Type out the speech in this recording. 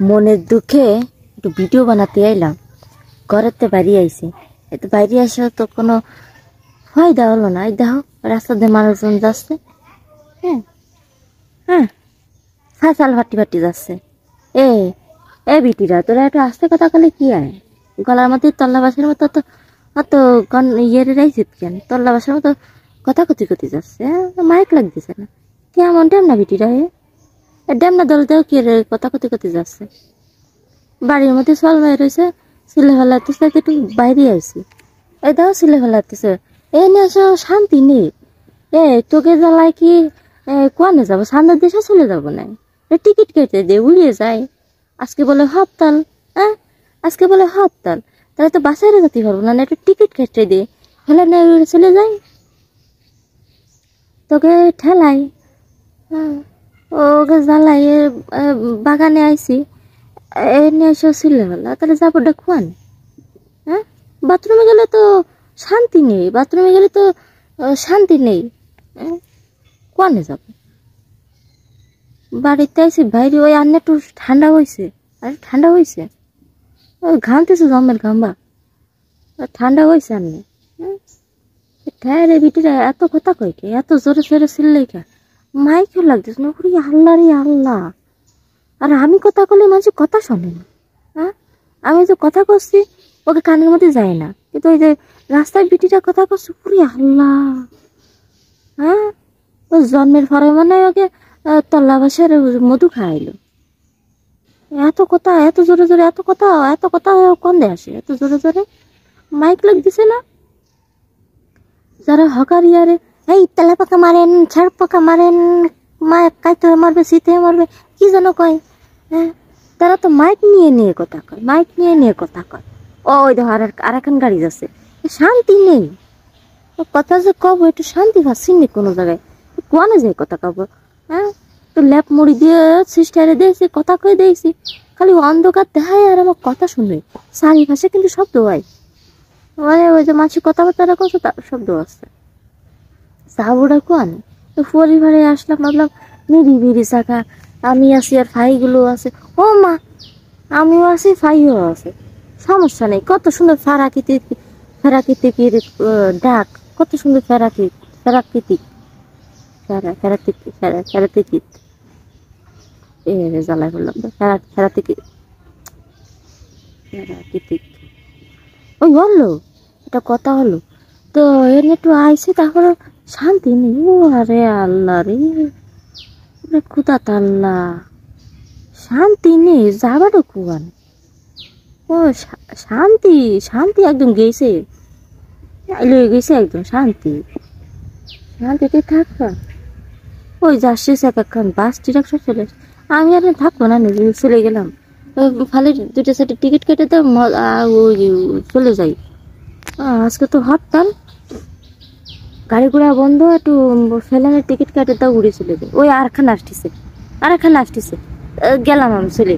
মনের দুঃখে একটু ভিডিও বানাতে আইলাম। ঘরেতে বাইরে আইছি, এতে বাইরে আসা তো কোনো ফায়দা হলো না। এই দেখো রাস্তা দিয়ে মানুষজন যাচ্ছে, হ্যাঁ হ্যাঁ, ফাঁসাল ফাটি ফাটি যাচ্ছে। এ এ বিটিরা, তোরা একটু আস্তে কথা বলে কি আয়? গলার মধ্যে তল্লা বাসের মতো তো অত ইয়ের রাইছে কেন? তল্লা বাসের মতো কথা কতি কতি যাচ্ছে, মাইক লাগতেছে না কেমন? ডেমনা বিটিরা, ডেমনা দলতেও কি রে কথা কতি কতি যাচ্ছে। বাড়ির মধ্যে চল মেয়ে রয়েছে, ছেলে ফেলাতেছে, একটু বাইরে আইসি। এই দেখো ছেলে ফেলাতেছে, এই নিয়ে আসো, শান্তি নেই। তোকে জ্বালায় কি কোয়ানে যাবো? সান্দার দেশে চলে যাবো না? টিকিট কেটে দে, উড়িয়ে যায়। আজকে বলে হরতাল, হ্যাঁ আজকে বলে হরতাল, তাহলে তো বাসায় যেতে পারবো না, একটু টিকিট কেটে দে, ফেলে নিয়ে উড়ে চলে যাই। তোকে ঠেলাই, হ্যাঁ ওকে জ্বালাই। বাগানে আইসি, নিয়ে এসে ছিলে ফেলা, তাহলে যাবো ডাকুয়ান? হ্যাঁ, বাথরুমে গেলে তো শান্তি নেই, বাথরুমে গেলে তো শান্তি নেই। কোয়ানে যাব? বাড়িতে আইসি বাইরে, ওই আন্নে একটু ঠান্ডা হয়েছে, আরে ঠান্ডা হয়েছে, ওই ঘামতেছে জমের ঘামবা, ঠান্ডা হয়েছে আন্নে। ঠেরে বিটিরা এত কথা কয় কে? এত জোরে জোরে চিল্লে কে? মাইকেও লাগতেছে না, ওরে আল্লাহ রে আল্লাহ। আর আমি কথা কলে মানুষ কথা শোনে না। হ্যাঁ, আমি যে কথা করছি ওকে কানের মধ্যে যায় না, কিন্তু ওই যে রাস্তায় বিটিটা কথা করছে, পুরি আল্লাহ। হ্যাঁ, ও জন্মের পরে মানে ওকে তল্লা বাসের মধু খাইলো। এত কথা, এত জোরে জোরে, এত কথা, এত কথা কোন দে আসে এত জোরে জোরে? মাইক লাগ দিছে না? যারা হকার ইয়ারে, এই তেলা পাকা মারেন, ছাড় পাকা মারেন, মায়ের কাইতে মারবে, শীতে মারবে, কি যেন কয়। হ্যাঁ, তারা তো মাইক নিয়ে নিয়ে কথা কয়, মাইক নিয়ে নিয়ে কথা কয়। ওই দেখো আর এখন গাড়ি যাচ্ছে, শান্তি নেই। কথা যে কব একটু শান্তি পাচ্ছি নি কোনো জায়গায়, কোয়ানে যায় কথা কব? হ্যাঁ, তো ল্যাপ মুড়ি দিয়ে সিস্টারে দিয়েছি, কথা কয়ে দিয়েছি, খালি অন্ধকার দেখায় আর আমার কথা শুনবে। চারিপাশে কিন্তু শব্দ হয়, মানে ওই যে মাছি কথাবার্তা করছে তার শব্দ আসছে। যাবোটা কোয়ান? তো পরিবারে আসলাম, ভাবলাম নিরিবিরি শাখা, আমি আছি আর ফাইগুলো আছে। ও মা, আমিও আছি, ফাইও আছে, সমস্যা নেই। কত সুন্দর ফেরাকৃতির ডাক, কত সুন্দর ফেরাকৃতিক ফেরাকৃতিক জ্বালায় বললাম, ফেরাকৃতিক। ওই হলো, এটা কথা হলো তো, এর একটু আইসি, তারপরে শান্তি নেই। ও আরে আল্লাহ রে, খুদা তাল্লা, শান্তি নেই, যাবাটা কুয়ান? ও শান্তি, শান্তি একদম গেছে, লয়ে গেছে একদম শান্তি। শান্তিতে থাকবা? ওই যাচ্ছে একখান বাস ডিরেকশন চলে, আমি আর থাকবো না, নিজে চলে গেলাম। খালি দুটো সাইডে টিকিট কেটে তো ওই চলে যাই। আজকে তো হরতাল, গাড়ি ঘোড়া বন্ধ, একটু ফেলানের টিকিট কেটে দাও, উড়ে চলে যায়। ওই আরেকখান আসতেছে, গেলাম আমি চলে।